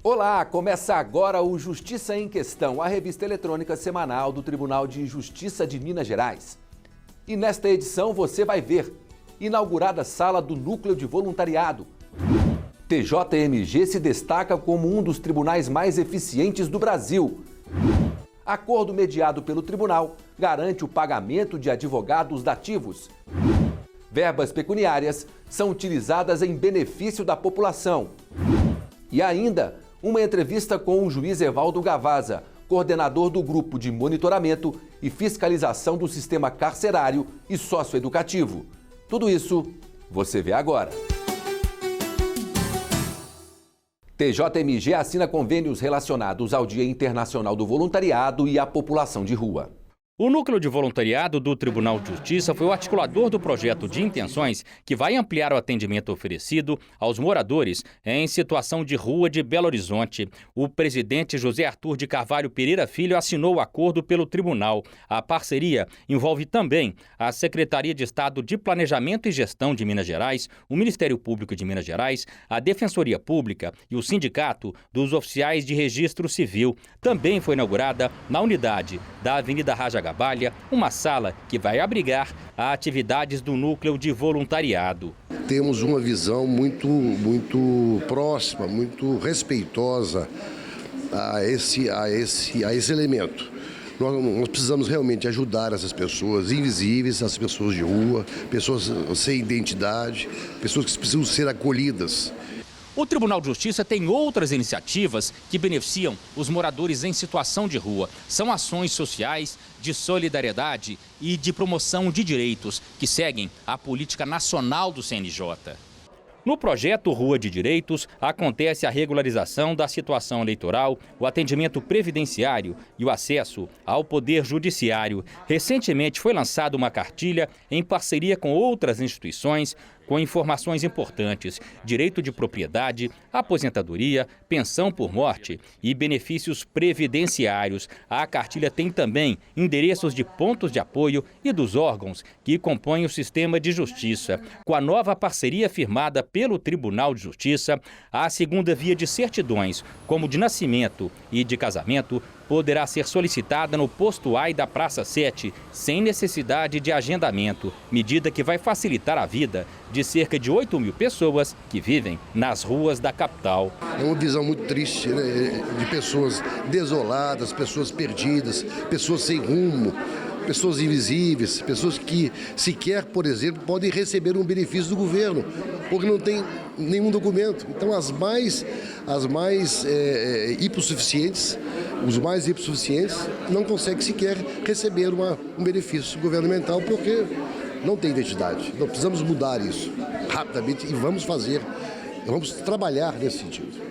Olá, começa agora o Justiça em Questão, a revista eletrônica semanal do Tribunal de Justiça de Minas Gerais. E nesta edição você vai ver: inaugurada sala do Núcleo de Voluntariado. TJMG se destaca como um dos tribunais mais eficientes do Brasil. Acordo mediado pelo tribunal garante o pagamento de advogados dativos. Verbas pecuniárias são utilizadas em benefício da população. E ainda, uma entrevista com o juiz Evaldo Gavazza, coordenador do Grupo de Monitoramento e Fiscalização do Sistema Carcerário e Socioeducativo. Tudo isso você vê agora. TJMG assina convênios relacionados ao Dia Internacional do Voluntariado e à população de rua. O Núcleo de Voluntariado do Tribunal de Justiça foi o articulador do projeto de intenções que vai ampliar o atendimento oferecido aos moradores em situação de rua de Belo Horizonte. O presidente José Arthur de Carvalho Pereira Filho assinou o acordo pelo tribunal. A parceria envolve também a Secretaria de Estado de Planejamento e Gestão de Minas Gerais, o Ministério Público de Minas Gerais, a Defensoria Pública e o Sindicato dos Oficiais de Registro Civil. Também foi inaugurada na unidade da Avenida Raja Gabalha, uma sala que vai abrigar as atividades do Núcleo de Voluntariado. Temos uma visão muito próxima, muito respeitosa a esse elemento. Nós precisamos realmente ajudar essas pessoas invisíveis, as pessoas de rua, pessoas sem identidade, pessoas que precisam ser acolhidas. O Tribunal de Justiça tem outras iniciativas que beneficiam os moradores em situação de rua. São ações sociais, de solidariedade e de promoção de direitos que seguem a política nacional do CNJ. No projeto Rua de Direitos, acontece a regularização da situação eleitoral, o atendimento previdenciário e o acesso ao Poder Judiciário. Recentemente foi lançada uma cartilha em parceria com outras instituições com informações importantes: direito de propriedade, aposentadoria, pensão por morte e benefícios previdenciários. A cartilha tem também endereços de pontos de apoio e dos órgãos que compõem o sistema de justiça. Com a nova parceria firmada pelo Tribunal de Justiça, a segunda via de certidões, como de nascimento e de casamento, poderá ser solicitada no posto AI da Praça 7, sem necessidade de agendamento, medida que vai facilitar a vida de cerca de 8.000 pessoas que vivem nas ruas da capital. É uma visão muito triste, né, de pessoas desoladas, pessoas perdidas, pessoas sem rumo, pessoas invisíveis, pessoas que sequer, por exemplo, podem receber um benefício do governo, porque não tem nenhum documento. Então, os mais hipossuficientes não conseguem sequer receber um benefício governamental porque não tem identidade. Então, precisamos mudar isso rapidamente e vamos trabalhar nesse sentido.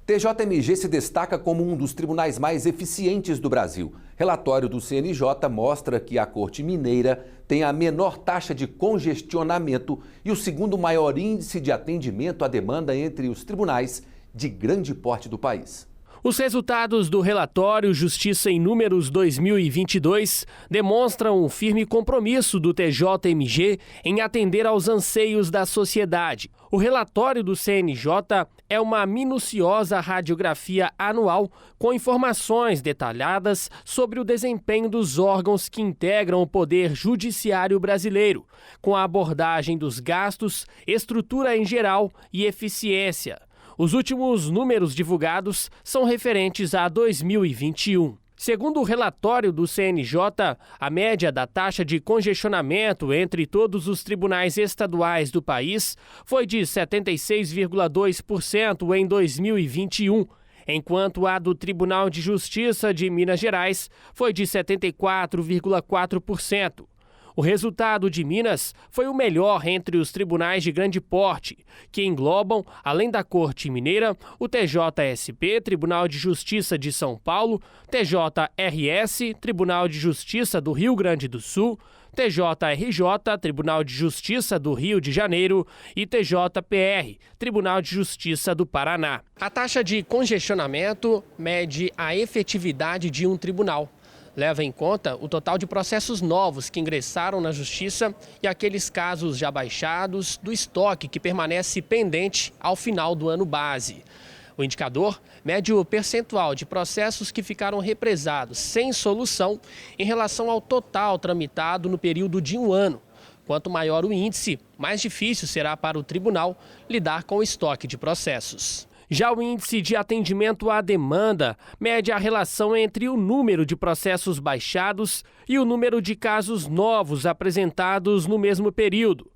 TJMG se destaca como um dos tribunais mais eficientes do Brasil. Relatório do CNJ mostra que a Corte Mineira tem a menor taxa de congestionamento e o segundo maior índice de atendimento à demanda entre os tribunais de grande porte do país. Os resultados do relatório Justiça em Números 2022 demonstram um firme compromisso do TJMG em atender aos anseios da sociedade. O relatório do CNJ é uma minuciosa radiografia anual com informações detalhadas sobre o desempenho dos órgãos que integram o Poder Judiciário brasileiro, com a abordagem dos gastos, estrutura em geral e eficiência. Os últimos números divulgados são referentes a 2021. Segundo o relatório do CNJ, a média da taxa de congestionamento entre todos os tribunais estaduais do país foi de 76,2% em 2021, enquanto a do Tribunal de Justiça de Minas Gerais foi de 74,4%. O resultado de Minas foi o melhor entre os tribunais de grande porte, que englobam, além da Corte Mineira, o TJSP, Tribunal de Justiça de São Paulo, TJRS, Tribunal de Justiça do Rio Grande do Sul, TJRJ, Tribunal de Justiça do Rio de Janeiro, e TJPR, Tribunal de Justiça do Paraná. A taxa de congestionamento mede a efetividade de um tribunal. Leva em conta o total de processos novos que ingressaram na Justiça e aqueles casos já baixados do estoque que permanece pendente ao final do ano base. O indicador mede o percentual de processos que ficaram represados sem solução em relação ao total tramitado no período de um ano. Quanto maior o índice, mais difícil será para o tribunal lidar com o estoque de processos. Já o índice de atendimento à demanda mede a relação entre o número de processos baixados e o número de casos novos apresentados no mesmo período.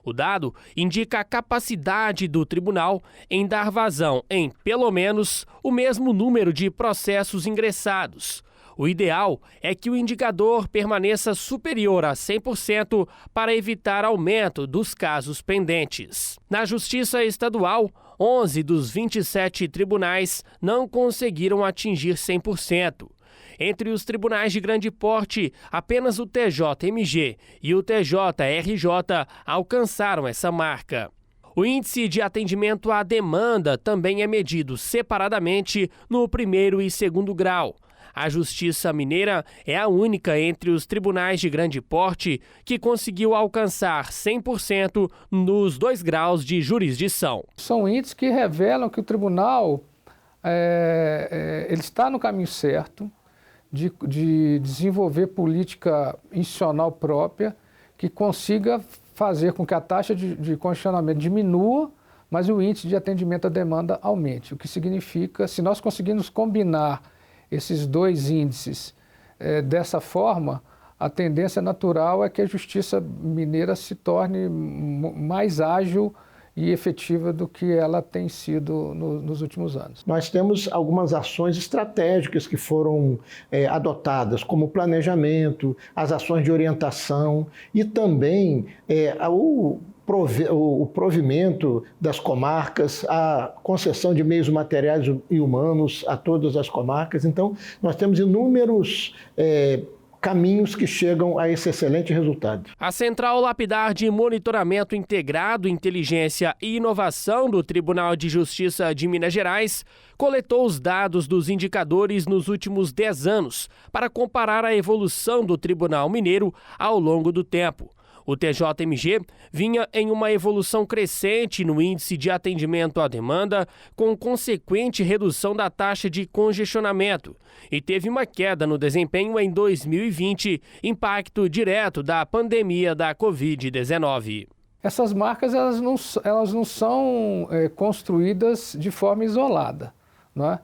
O dado indica a capacidade do tribunal em dar vazão em, pelo menos, o mesmo número de processos ingressados. O ideal é que o indicador permaneça superior a 100% para evitar aumento dos casos pendentes. Na Justiça Estadual, 11 dos 27 tribunais não conseguiram atingir 100%. Entre os tribunais de grande porte, apenas o TJMG e o TJRJ alcançaram essa marca. O índice de atendimento à demanda também é medido separadamente no primeiro e segundo grau. A Justiça Mineira é a única entre os tribunais de grande porte que conseguiu alcançar 100% nos 2 graus de jurisdição. São índices que revelam que o tribunal ele está no caminho certo de desenvolver política institucional própria que consiga fazer com que a taxa de congestionamento diminua, mas o índice de atendimento à demanda aumente. O que significa, se nós conseguirmos combinar esses 2 índices dessa forma, a tendência natural é que a Justiça Mineira se torne mais ágil e efetiva do que ela tem sido nos últimos anos. Nós temos algumas ações estratégicas que foram adotadas, como o planejamento, as ações de orientação e também o provimento das comarcas, a concessão de meios materiais e humanos a todas as comarcas. Então, nós temos inúmeros caminhos que chegam a esse excelente resultado. A Central Lapidar de Monitoramento Integrado, Inteligência e Inovação do Tribunal de Justiça de Minas Gerais coletou os dados dos indicadores nos últimos 10 anos para comparar a evolução do Tribunal Mineiro ao longo do tempo. O TJMG vinha em uma evolução crescente no índice de atendimento à demanda, com consequente redução da taxa de congestionamento, e teve uma queda no desempenho em 2020, impacto direto da pandemia da Covid-19. Essas marcas elas não são construídas de forma isolada, não é?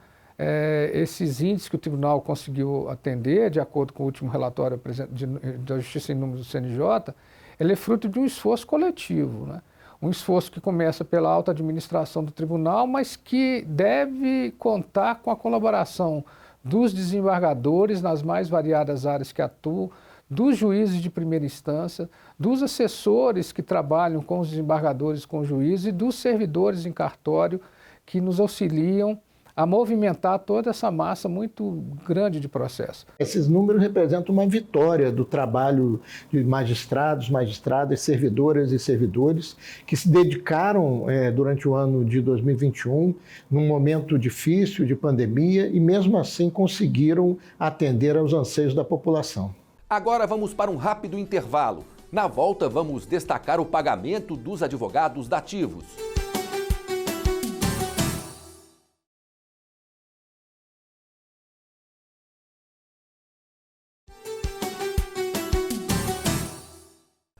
Esses índices que o tribunal conseguiu atender, de acordo com o último relatório da Justiça em Números do CNJ, ele é fruto de um esforço coletivo, né? Um esforço que começa pela alta administração do tribunal, mas que deve contar com a colaboração dos desembargadores nas mais variadas áreas que atuam, dos juízes de primeira instância, dos assessores que trabalham com os desembargadores, com os juízes e dos servidores em cartório que nos auxiliam a movimentar toda essa massa muito grande de processo. Esses números representam uma vitória do trabalho de magistrados, magistradas, servidoras e servidores que se dedicaram durante o ano de 2021, num momento difícil de pandemia, e mesmo assim conseguiram atender aos anseios da população. Agora vamos para um rápido intervalo. Na volta vamos destacar o pagamento dos advogados dativos.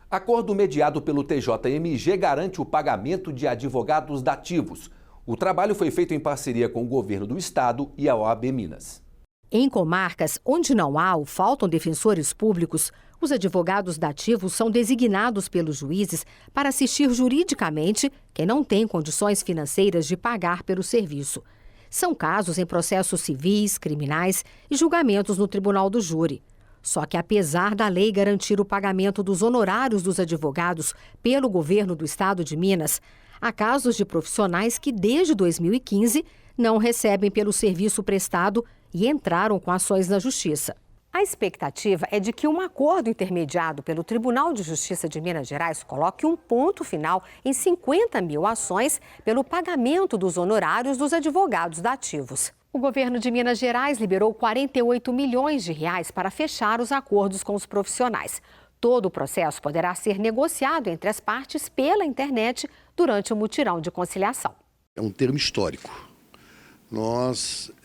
Acordo mediado pelo TJMG garante o pagamento de advogados dativos. O trabalho foi feito em parceria com o governo do estado e a OAB Minas. Em comarcas onde não há ou faltam defensores públicos, os advogados dativos são designados pelos juízes para assistir juridicamente quem não tem condições financeiras de pagar pelo serviço. São casos em processos civis, criminais e julgamentos no tribunal do júri. Só que, apesar da lei garantir o pagamento dos honorários dos advogados pelo governo do estado de Minas, há casos de profissionais que, desde 2015, não recebem pelo serviço prestado e entraram com ações na Justiça. A expectativa é de que um acordo intermediado pelo Tribunal de Justiça de Minas Gerais coloque um ponto final em 50 mil ações pelo pagamento dos honorários dos advogados dativos. O governo de Minas Gerais liberou 48 milhões de reais para fechar os acordos com os profissionais. Todo o processo poderá ser negociado entre as partes pela internet durante o mutirão de conciliação. É um termo histórico.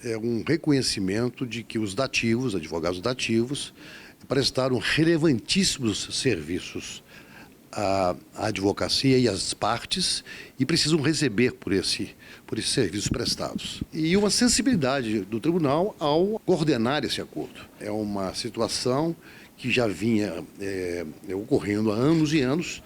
é um reconhecimento de que os dativos, advogados dativos, prestaram relevantíssimos serviços à advocacia e às partes e precisam receber por esses serviços prestados. E uma sensibilidade do tribunal ao coordenar esse acordo. É uma situação que já vinha ocorrendo há anos e anos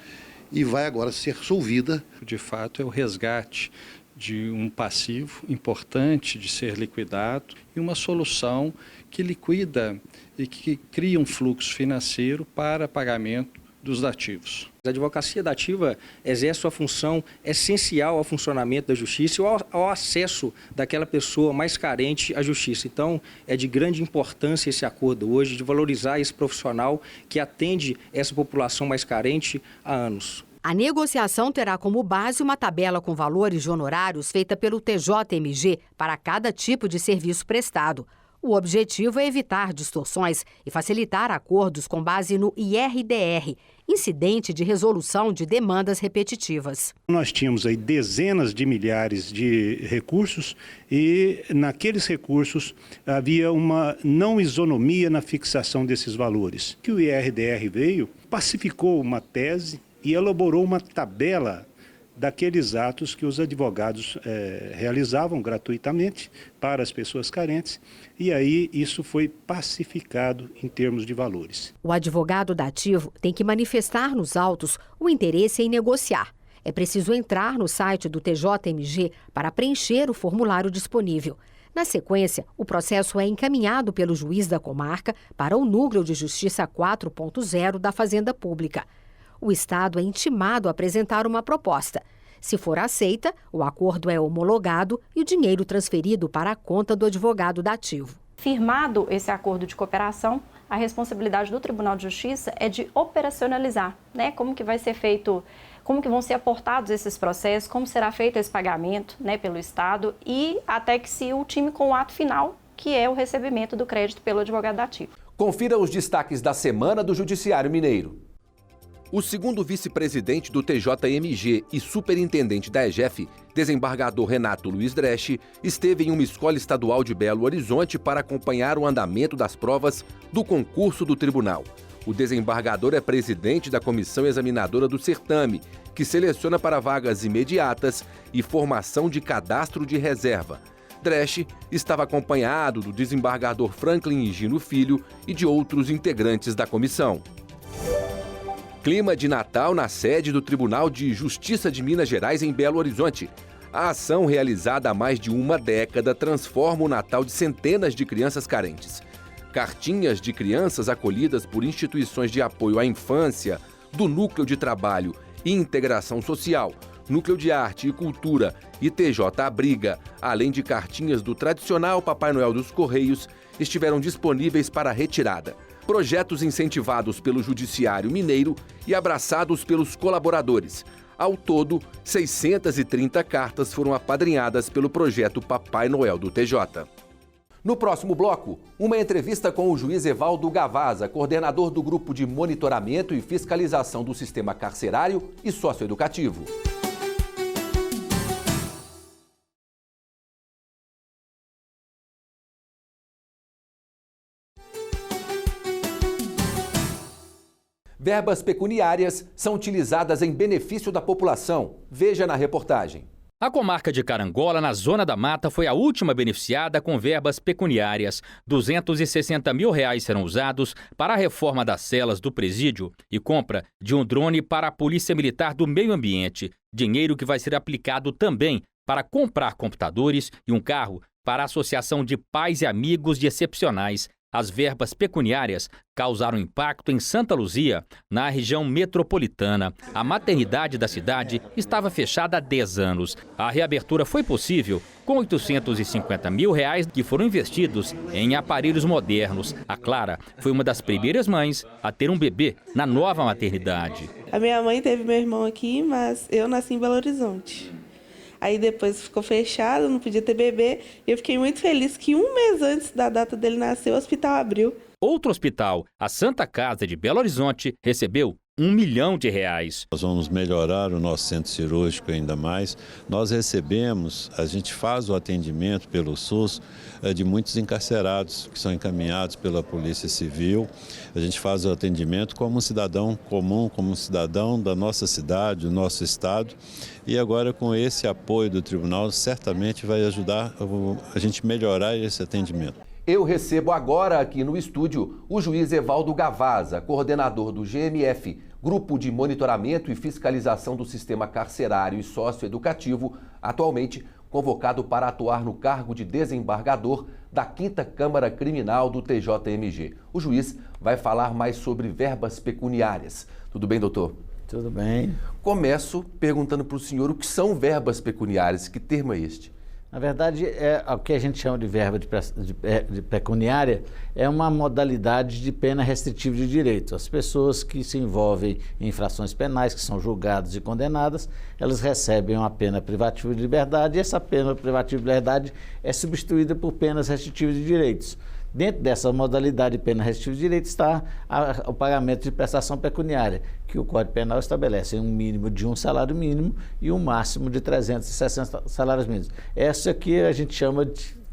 e vai agora ser solvida. De fato, é o resgate de um passivo importante de ser liquidado e uma solução que liquida e que cria um fluxo financeiro para pagamento dos dativos. A advocacia dativa exerce uma função essencial ao funcionamento da justiça e ao acesso daquela pessoa mais carente à justiça. Então, é de grande importância esse acordo hoje de valorizar esse profissional que atende essa população mais carente há anos. A negociação terá como base uma tabela com valores de honorários feita pelo TJMG para cada tipo de serviço prestado. O objetivo é evitar distorções e facilitar acordos com base no IRDR, Incidente de Resolução de Demandas Repetitivas. Nós tínhamos aí dezenas de milhares de recursos e naqueles recursos havia uma não isonomia na fixação desses valores. Que o IRDR veio, pacificou uma tese e elaborou uma tabela daqueles atos que os advogados realizavam gratuitamente para as pessoas carentes, e aí isso foi pacificado em termos de valores. O advogado dativo tem que manifestar nos autos o interesse em negociar. É preciso entrar no site do TJMG para preencher o formulário disponível. Na sequência, o processo é encaminhado pelo juiz da comarca para o Núcleo de Justiça 4.0 da Fazenda Pública. O Estado é intimado a apresentar uma proposta. Se for aceita, o acordo é homologado e o dinheiro transferido para a conta do advogado dativo. Firmado esse acordo de cooperação, a responsabilidade do Tribunal de Justiça é de operacionalizar, né? Como que vai ser feito, como que vão ser aportados esses processos, como será feito esse pagamento, né, pelo Estado e até que se ultime com o ato final, que é o recebimento do crédito pelo advogado dativo. Confira os destaques da semana do Judiciário Mineiro. O segundo vice-presidente do TJMG e superintendente da EGEF, desembargador Renato Luiz Dresch, esteve em uma escola estadual de Belo Horizonte para acompanhar o andamento das provas do concurso do tribunal. O desembargador é presidente da comissão examinadora do certame, que seleciona para vagas imediatas e formação de cadastro de reserva. Dresch estava acompanhado do desembargador Franklin Higino Filho e de outros integrantes da comissão. Clima de Natal na sede do Tribunal de Justiça de Minas Gerais, em Belo Horizonte. A ação, realizada há mais de uma década, transforma o Natal de centenas de crianças carentes. Cartinhas de crianças acolhidas por instituições de apoio à infância, do Núcleo de Trabalho e Integração Social, Núcleo de Arte e Cultura e TJ Abriga, além de cartinhas do tradicional Papai Noel dos Correios, estiveram disponíveis para retirada. Projetos incentivados pelo Judiciário Mineiro e abraçados pelos colaboradores. Ao todo, 630 cartas foram apadrinhadas pelo projeto Papai Noel do TJ. No próximo bloco, uma entrevista com o juiz Evaldo Gavaza, coordenador do Grupo de Monitoramento e Fiscalização do Sistema Carcerário e Socioeducativo. Verbas pecuniárias são utilizadas em benefício da população. Veja na reportagem. A comarca de Carangola, na Zona da Mata, foi a última beneficiada com verbas pecuniárias. R$ 260 mil serão usados para a reforma das celas do presídio e compra de um drone para a Polícia Militar do Meio Ambiente. Dinheiro que vai ser aplicado também para comprar computadores e um carro para a Associação de Pais e Amigos de Excepcionais. As verbas pecuniárias causaram impacto em Santa Luzia, na região metropolitana. A maternidade da cidade estava fechada há 10 anos. A reabertura foi possível com R$ 850 mil que foram investidos em aparelhos modernos. A Clara foi uma das primeiras mães a ter um bebê na nova maternidade. A minha mãe teve meu irmão aqui, mas eu nasci em Belo Horizonte. Aí depois ficou fechado, não podia ter bebê. E eu fiquei muito feliz que um mês antes da data dele nascer, o hospital abriu. Outro hospital, a Santa Casa de Belo Horizonte, recebeu R$1 milhão. Nós vamos melhorar o nosso centro cirúrgico ainda mais. Nós recebemos, a gente faz o atendimento pelo SUS de muitos encarcerados que são encaminhados pela Polícia Civil. A gente faz o atendimento como um cidadão comum, como um cidadão da nossa cidade, do nosso estado. E agora, com esse apoio do tribunal, certamente vai ajudar a gente melhorar esse atendimento. Eu recebo agora aqui no estúdio o juiz Evaldo Gavazza, coordenador do GMF, Grupo de Monitoramento e Fiscalização do Sistema Carcerário e Socioeducativo, atualmente convocado para atuar no cargo de desembargador da 5ª Câmara Criminal do TJMG. O juiz vai falar mais sobre verbas pecuniárias. Tudo bem, doutor? Tudo bem. Começo perguntando para o senhor o que são verbas pecuniárias, que termo é este? Na verdade, o que a gente chama de verba de pecuniária é uma modalidade de pena restritiva de direito. As pessoas que se envolvem em infrações penais, que são julgadas e condenadas, elas recebem uma pena privativa de liberdade e essa pena privativa de liberdade é substituída por penas restritivas de direitos. Dentro dessa modalidade de pena restritiva de direito está o pagamento de prestação pecuniária, que o Código Penal estabelece um mínimo de um salário mínimo e um máximo de 360 salários mínimos. Essa aqui a gente chama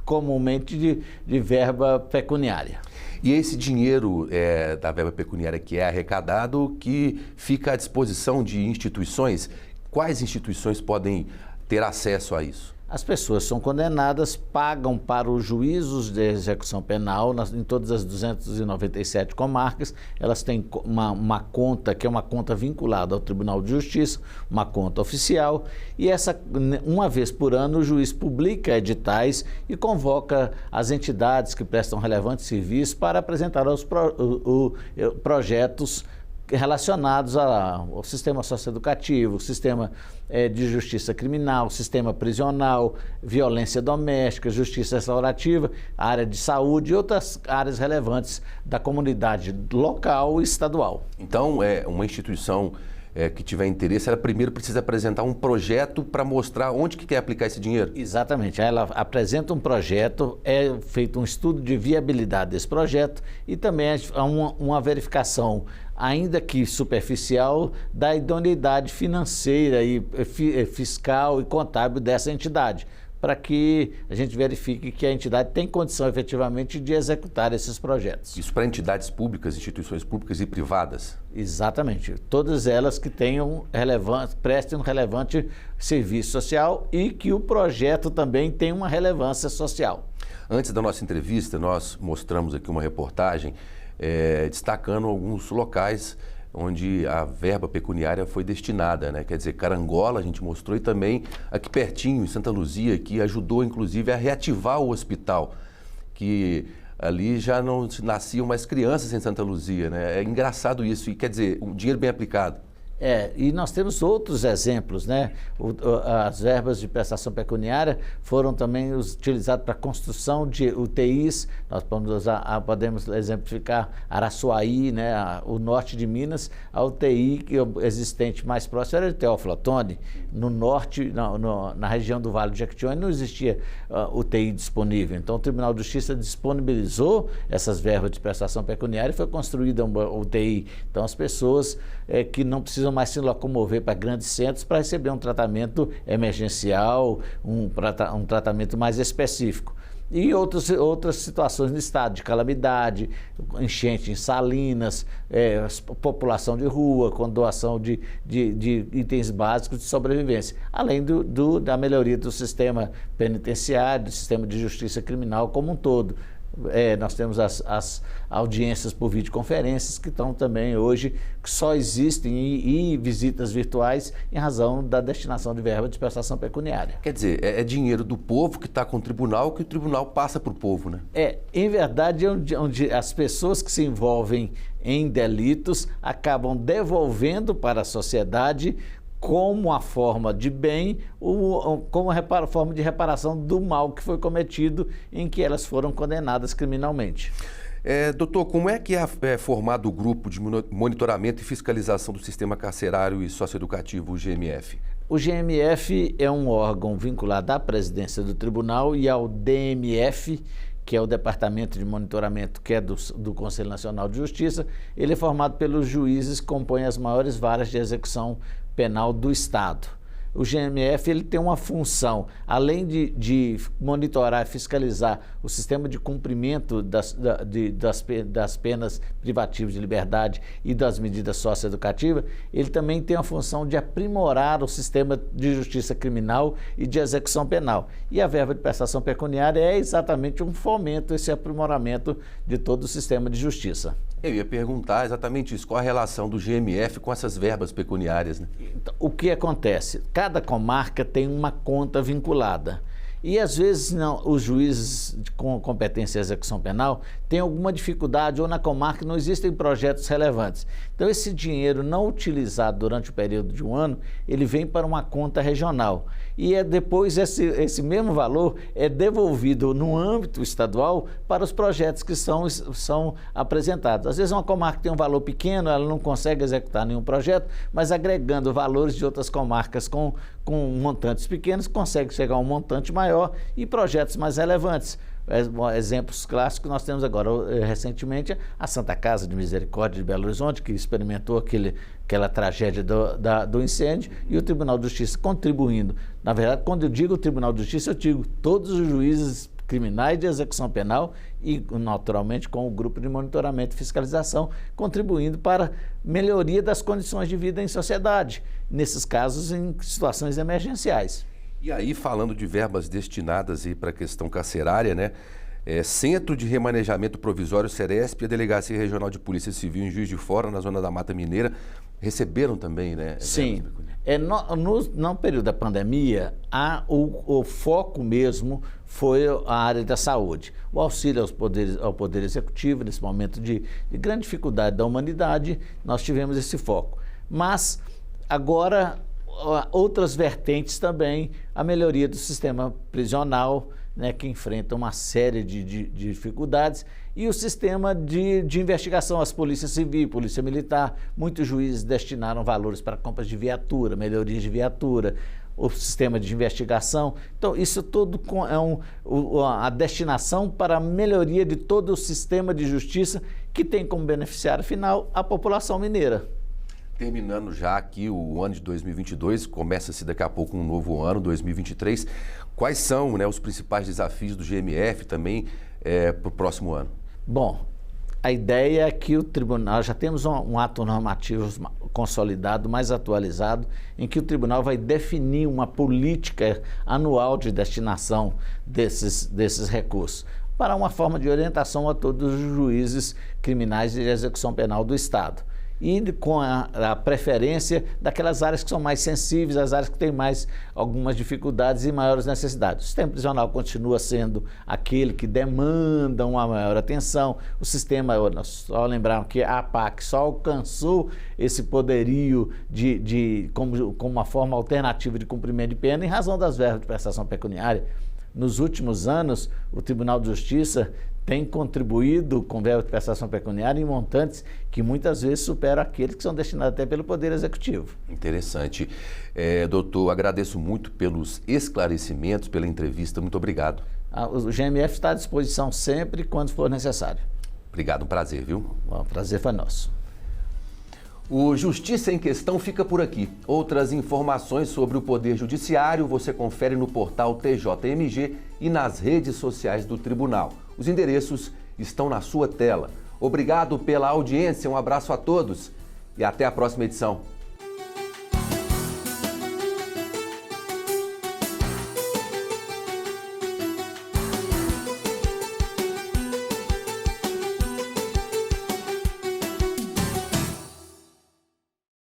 comumente de verba pecuniária. E esse dinheiro da verba pecuniária que é arrecadado, que fica à disposição de instituições, quais instituições podem ter acesso a isso? As pessoas são condenadas, pagam para os juízos de execução penal em todas as 297 comarcas. Elas têm uma conta que é uma conta vinculada ao Tribunal de Justiça, uma conta oficial, e uma vez por ano o juiz publica editais e convoca as entidades que prestam relevantes serviços para apresentar os projetos relacionados ao sistema socioeducativo, sistema de justiça criminal, sistema prisional, violência doméstica, justiça restaurativa, área de saúde e outras áreas relevantes da comunidade local e estadual. Então, uma instituição que tiver interesse, ela primeiro precisa apresentar um projeto para mostrar onde que quer aplicar esse dinheiro? Exatamente. Ela apresenta um projeto, é feito um estudo de viabilidade desse projeto e também há uma verificação, ainda que superficial, da idoneidade financeira e fiscal e contábil dessa entidade, para que a gente verifique que a entidade tem condição efetivamente de executar esses projetos. Isso para entidades públicas, instituições públicas e privadas? Exatamente. Todas elas que prestem um relevante serviço social e que o projeto também tem uma relevância social. Antes da nossa entrevista, nós mostramos aqui uma reportagem destacando alguns locais onde a verba pecuniária foi destinada, né? Quer dizer, Carangola a gente mostrou e também aqui pertinho, em Santa Luzia, que ajudou inclusive a reativar o hospital, que ali já não nasciam mais crianças em Santa Luzia, né? É engraçado isso, e quer dizer, um dinheiro bem aplicado. E nós temos outros exemplos, né? As verbas de prestação pecuniária foram também utilizadas para a construção de UTIs. Nós podemos exemplificar Araçuaí, né? O norte de Minas, a UTI existente mais próxima era de Teófilo Otoni. No norte, na região do Vale do Jequitinhonha, não existia UTI disponível. Então, o Tribunal de Justiça disponibilizou essas verbas de prestação pecuniária e foi construída uma UTI. Então, as pessoas que não precisam mais se locomover para grandes centros para receber um tratamento emergencial, um tratamento mais específico. E outras situações no estado de calamidade, enchente em salinas, população de rua, com doação de itens básicos de sobrevivência, além da melhoria do sistema penitenciário, do sistema de justiça criminal como um todo. Nós temos as audiências por videoconferências que estão também hoje, que só existem e visitas virtuais em razão da destinação de verba de prestação pecuniária. Quer dizer, é dinheiro do povo que está com o tribunal, que o tribunal passa para o povo, né? Em verdade, onde as pessoas que se envolvem em delitos acabam devolvendo para a sociedade como a forma de bem, como a forma de reparação do mal que foi cometido em que elas foram condenadas criminalmente. Doutor, como é que é formado o grupo de monitoramento e fiscalização do sistema carcerário e socioeducativo, o GMF? O GMF é um órgão vinculado à presidência do tribunal e ao DMF, que é o Departamento de Monitoramento, que é do Conselho Nacional de Justiça, ele é formado pelos juízes que compõem as maiores varas de execução penal do Estado. O GMF ele tem uma função, além de monitorar e fiscalizar o sistema de cumprimento das penas privativas de liberdade e das medidas socioeducativas, ele também tem a função de aprimorar o sistema de justiça criminal e de execução penal. E a verba de prestação pecuniária é exatamente um fomento, esse aprimoramento de todo o sistema de justiça. Eu ia perguntar exatamente isso, qual a relação do GMF com essas verbas pecuniárias, né? Então, o que acontece? Cada comarca tem uma conta vinculada. E às vezes os juízes com competência em execução penal têm alguma dificuldade ou na comarca não existem projetos relevantes. Então esse dinheiro não utilizado durante o período de um ano, ele vem para uma conta regional. E depois esse mesmo valor é devolvido no âmbito estadual para os projetos que são apresentados. Às vezes uma comarca tem um valor pequeno, ela não consegue executar nenhum projeto, mas agregando valores de outras comarcas com montantes pequenos, consegue chegar a um montante maior e projetos mais relevantes. Exemplos clássicos nós temos agora, recentemente, a Santa Casa de Misericórdia de Belo Horizonte, que experimentou aquela tragédia do incêndio, e o Tribunal de Justiça contribuindo. Na verdade, quando eu digo o Tribunal de Justiça, eu digo todos os juízes criminais de execução penal e, naturalmente, com o grupo de monitoramento e fiscalização, contribuindo para melhoria das condições de vida em sociedade, nesses casos em situações emergenciais. E aí, falando de verbas destinadas para a questão carcerária, né? Centro de Remanejamento Provisório Ceresp e a Delegacia Regional de Polícia Civil em Juiz de Fora, na zona da Mata Mineira, receberam também, né? Sim. No período da pandemia, o foco mesmo foi a área da saúde. O auxílio ao Poder Executivo, nesse momento de grande dificuldade da humanidade, nós tivemos esse foco. Mas, agora, outras vertentes também, a melhoria do sistema prisional, né, que enfrenta uma série de dificuldades, e o sistema de investigação, as polícias civil, polícia militar, muitos juízes destinaram valores para compras de viatura, melhorias de viatura, o sistema de investigação. Então, isso tudo é a destinação para a melhoria de todo o sistema de justiça que tem como beneficiário final a população mineira. Terminando já aqui o ano de 2022, começa-se daqui a pouco um novo ano, 2023. Quais são, né, os principais desafios do GMF também para o próximo ano? Bom, a ideia é que o tribunal, já temos um ato normativo consolidado, mais atualizado, em que o tribunal vai definir uma política anual de destinação desses recursos, para uma forma de orientação a todos os juízes criminais de execução penal do Estado. E com a preferência daquelas áreas que são mais sensíveis, as áreas que têm mais algumas dificuldades e maiores necessidades. O sistema prisional continua sendo aquele que demanda uma maior atenção. O sistema, só lembrar que a APAC só alcançou esse poderio como uma forma alternativa de cumprimento de pena em razão das verbas de prestação pecuniária. Nos últimos anos, o Tribunal de Justiça tem contribuído com verba de prestação pecuniária em montantes que muitas vezes superam aqueles que são destinados até pelo Poder Executivo. Interessante. Doutor, agradeço muito pelos esclarecimentos, pela entrevista. Muito obrigado. O GMF está à disposição sempre quando for necessário. Obrigado, um prazer, viu? O prazer foi nosso. O Justiça em Questão fica por aqui. Outras informações sobre o Poder Judiciário você confere no portal TJMG e nas redes sociais do Tribunal. Os endereços estão na sua tela. Obrigado pela audiência, um abraço a todos e até a próxima edição.